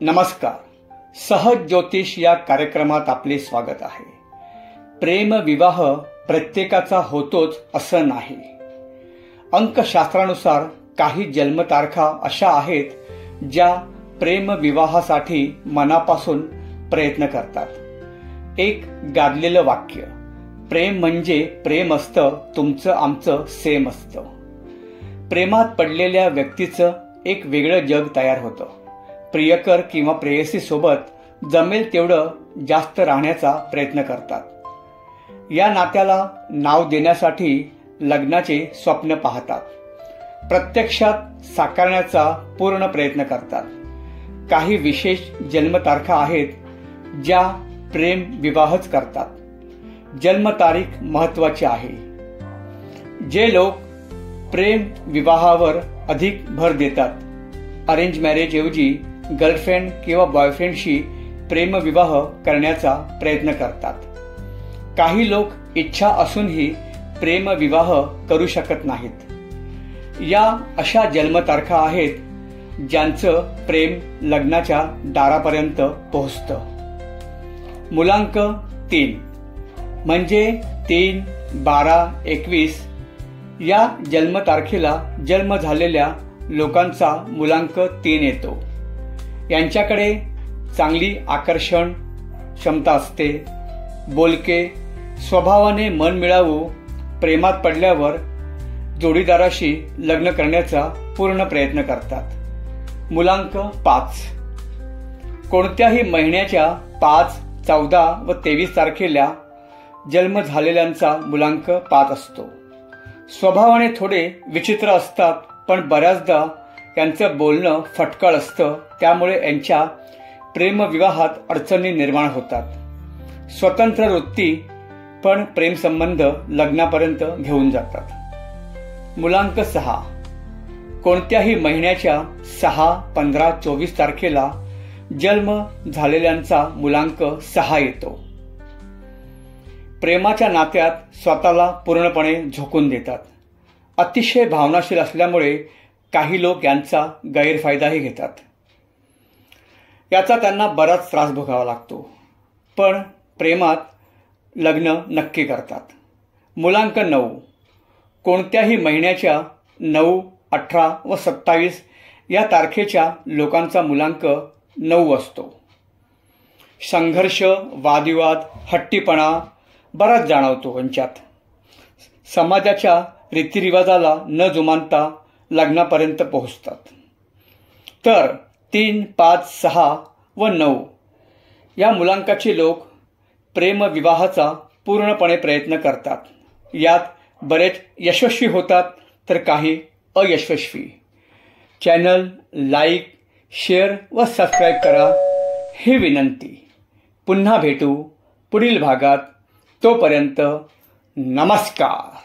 नमस्कार. सहज ज्योतिष या कार्यक्रमात आपले स्वागत आहे. प्रेम विवाह प्रत्येकाचा होतोच असं नाही. अंकशास्त्रानुसार काही जन्मतारखा अशा आहेत ज्या प्रेम विवाहासाठी मनापासून प्रयत्न करतात. एक गाजलेलं वाक्य, प्रेम म्हणजे प्रेम असतं, तुमचं आमचं सेम असतं. प्रेमात पडलेल्या व्यक्तीचं एक वेगळं जग तयार होतं. प्रियकर किंवा प्रेयसी सोबत जमेल तेवढं जास्त राहण्याचा प्रयत्न करतात. या नात्याला नाव देण्यासाठी लग्नाचे स्वप्न पाहतात. प्रत्यक्षात साकारण्याचा पूर्ण प्रयत्न करतात. काही विशेष जन्मतारखा आहेत ज्या प्रेम विवाहच करतात. जन्मतारीख महत्वाची आहे. जे लोक प्रेम विवाहावर अधिक भर देतात, अरेंज मॅरेज ऐवजी गर्लफ्रेंड किंवा बॉयफ्रेंडशी प्रेमविवाह करण्याचा प्रयत्न करतात. काही लोक इच्छा असूनही प्रेमविवाह करू शकत नाहीत. या अशा जन्मतारखा आहेत ज्यांचं प्रेम लग्नाच्या दारापर्यंत पोहोचतं. मुलांक 3 म्हणजे 3, 12, 21 या जन्मतारखेला जन्म झालेल्या लोकांचा मुलांक 3 येतो. यांच्याकडे चांगली आकर्षण क्षमता असते. बोलके, स्वभावाने मन मिळावू, प्रेमात पडल्यावर जोडीदाराशी लग्न करण्याचा पूर्ण प्रयत्न करतात. मुलांक 5 कोणत्याही महिन्याच्या 5, 14 व 23 तारखेला जन्म झालेल्यांचा मुलांक 5 असतो. स्वभावाने थोडे विचित्र असतात, पण बऱ्याचदा यांचं बोलणं फटकळ असतं. त्यामुळे यांच्या प्रेमविवाहात अडचणी निर्माण होतात. स्वतंत्र वृत्ती, पण प्रेमसंबंध लग्नापर्यंत घेऊन जातात. मुलांक 6 कोणत्याही महिन्याच्या 6, 15, 24 तारखेला जन्म झालेल्यांचा मुलांक 6 येतो. प्रेमाच्या नात्यात स्वतःला पूर्णपणे झोकून देतात. अतिशय भावनाशील असल्यामुळे काही लोक यांचा गैरफायदाही घेतात. याचा त्यांना बराच त्रास भोगावा लागतो, पण प्रेमात लग्न नक्की करतात. मुलांक 9 कोणत्याही महिन्याच्या 9, 18 व 27 या तारखेच्या लोकांचा मुलांक 9 असतो. संघर्ष, वादविवाद, हट्टीपणा बराच जाणवतो यांच्यात. समाजाच्या रीतिरिवाजाला न जुमानता लग्नापर्यंत पोहोचतात. तर 3, 5, 6 व 9 या मुलांकाचे लोक प्रेमविवाहाचा पूर्णपणे प्रयत्न करतात. यात बरेच यशस्वी होतात तर काही अयशस्वी. चॅनल लाईक, शेअर व सबस्क्राईब करा ही विनंती. पुन्हा भेटू पुढील भागात. तोपर्यंत नमस्कार.